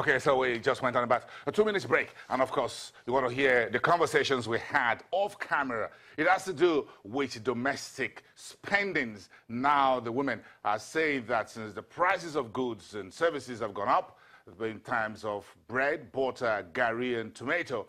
Okay, so we just went on about a 2 minute break. And of course, you want to hear the conversations we had off camera. It has to do with domestic spendings. Now the women are saying that since the prices of goods and services have gone up, in terms of bread, butter, gari, and tomato,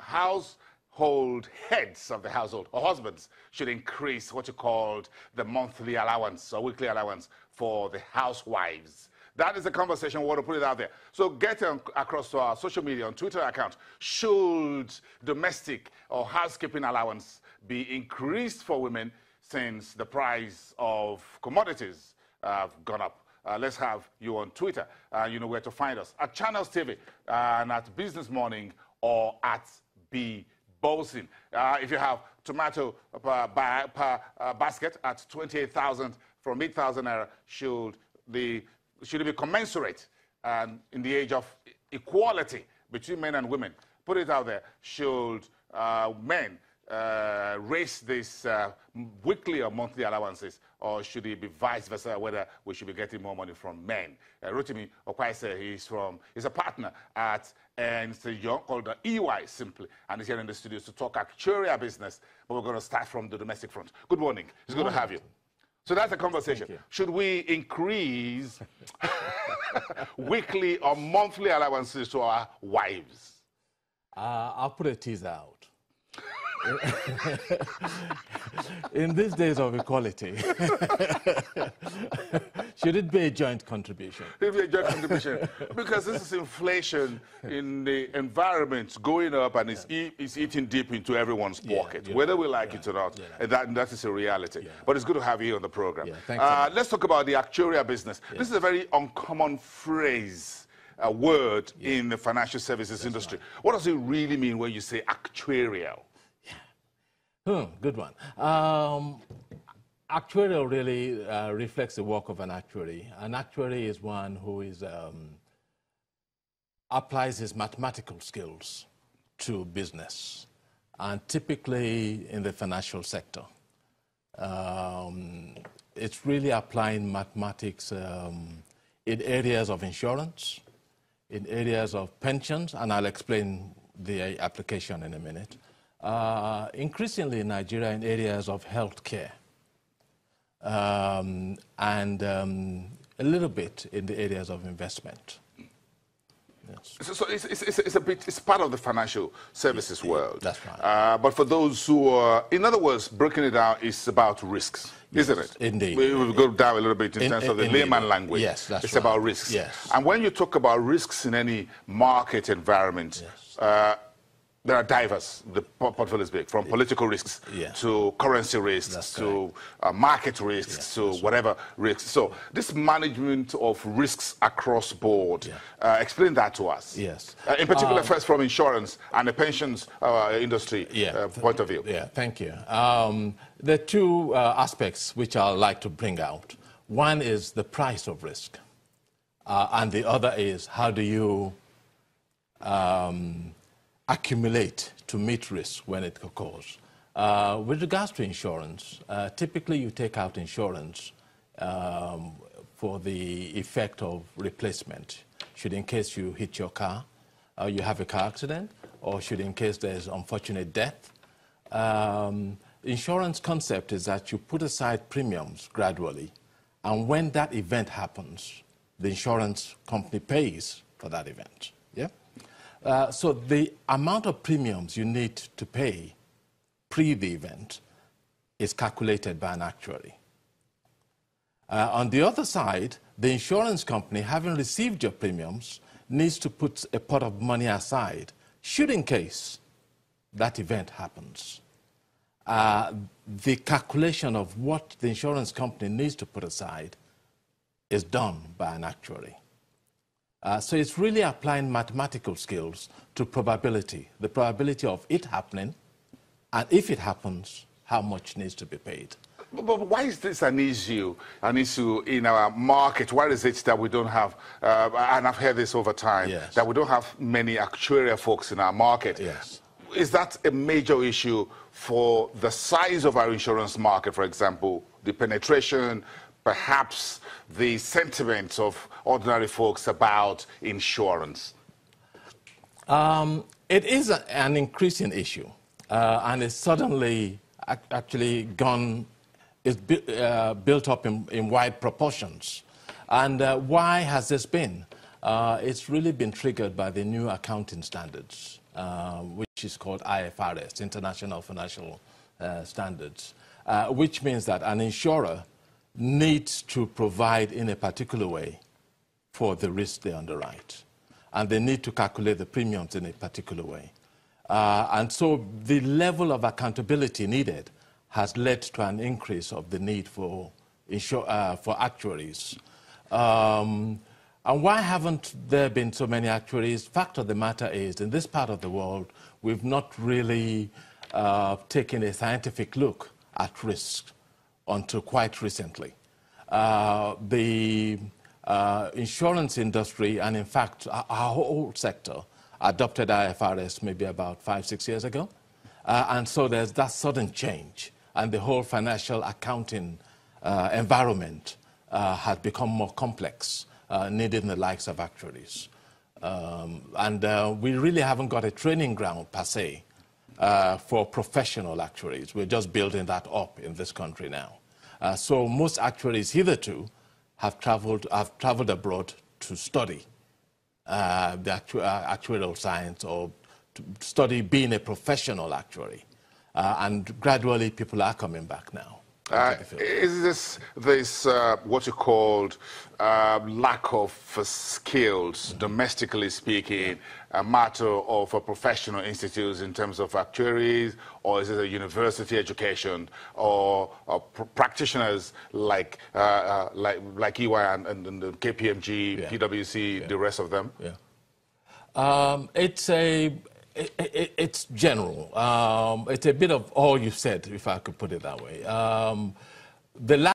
household heads of the household, or husbands, should increase what you called the monthly allowance or weekly allowance for the housewives. That is the conversation. We want to put it out there. So get across to our social media on Twitter account. Should domestic or housekeeping allowance be increased for women since the price of commodities have gone up? Let's have you on Twitter. You know where to find us. At Channels TV and at Business Morning or at B. Bolson. If you have tomato basket at 28,000 from 8,000 naira, should it be commensurate in the age of equality between men and women? Put it out there. Should men raise these weekly or monthly allowances, or should it be vice versa, whether we should be getting more money from men? Rotimi Okwaise, he's a partner at Ernst & Young called the EY simply, and he's here in the studios to talk actuarial business, but we're going to start from the domestic front. Good morning. It's good to have you. So that's the conversation. Should we increase weekly or monthly allowances to our wives? I'll put a teaser out. In these days of equality, should it be a joint contribution? It be a joint contribution because this is inflation in the environment going up, and it's eating deep into everyone's pocket, whether we like it or not. And that is a reality. But it's good to have you on the program. Let's talk about the actuarial business. This is a very uncommon phrase. A word in the financial services industry. Right. What does it really mean when you say actuarial? Good one. Actuarial really reflects the work of an actuary. An actuary is one who applies his mathematical skills to business, and typically in the financial sector. It's really applying mathematics in areas of insurance, in areas of pensions, and I'll explain the application in a minute. Increasingly in Nigeria in areas of healthcare, and a little bit in the areas of investment. Yes. So it's part of the financial services world. That's right. But for those who are, in other words, breaking it down, it's about risks, isn't it? Indeed. We'll go down a little bit in terms of the layman language. Yes, that's It's right. about risks. Yes. And when you talk about risks in any market environment, there are divers. The portfolio is big, from political risks to currency risks to market risks to whatever risks. So this management of risks across board, explain that to us. Yes. In particular, first from insurance and the pensions industry point of view. Yeah, thank you. There are two aspects which I'd like to bring out. One is the price of risk, and the other is how do you accumulate to meet risk when it occurs. With regards to insurance, typically you take out insurance for the effect of replacement. Should in case you hit your car, or you have a car accident, or should in case there's unfortunate death. Insurance concept is that you put aside premiums gradually, and when that event happens, the insurance company pays for that event. Yeah. So the amount of premiums you need to pay pre the event is calculated by an actuary. On the other side, the insurance company, having received your premiums, needs to put a pot of money aside, should in case that event happens. The calculation of what the insurance company needs to put aside is done by an actuary. So it's really applying mathematical skills to probability, the probability of it happening, and if it happens, how much needs to be paid. But why is this an issue in our market? Why is it that we don't have, and I've heard this over time, that we don't have many actuarial folks in our market? Yes. Is that a major issue for the size of our insurance market, for example, the penetration, perhaps the sentiments of ordinary folks about insurance? It is an increasing issue, and it's suddenly actually built up in wide proportions. And why has this been? It's really been triggered by the new accounting standards, which is called IFRS, International Financial Standards, which means that an insurer needs to provide in a particular way for the risk they underwrite. And they need to calculate the premiums in a particular way. And so the level of accountability needed has led to an increase of the need for actuaries. And why haven't there been so many actuaries? Fact of the matter is, in this part of the world, we've not really taken a scientific look at risk until quite recently. The insurance industry, and in fact, our whole sector, adopted IFRS maybe about 5-6 years ago. And so there's that sudden change, and the whole financial accounting environment has become more complex, needing the likes of actuaries. We really haven't got a training ground per se for professional actuaries. We're just building that up in this country now. So most actuaries hitherto have traveled abroad to study the actuarial science, or to study being a professional actuary. And gradually people are coming back now. Is this what you called lack of skills, domestically speaking, a matter of a professional institutes in terms of actuaries, or is it a university education, or practitioners like EY and KPMG, yeah. PwC, yeah. The rest of them? Yeah. It's general. It's a bit of all you said, if I could put it that way. The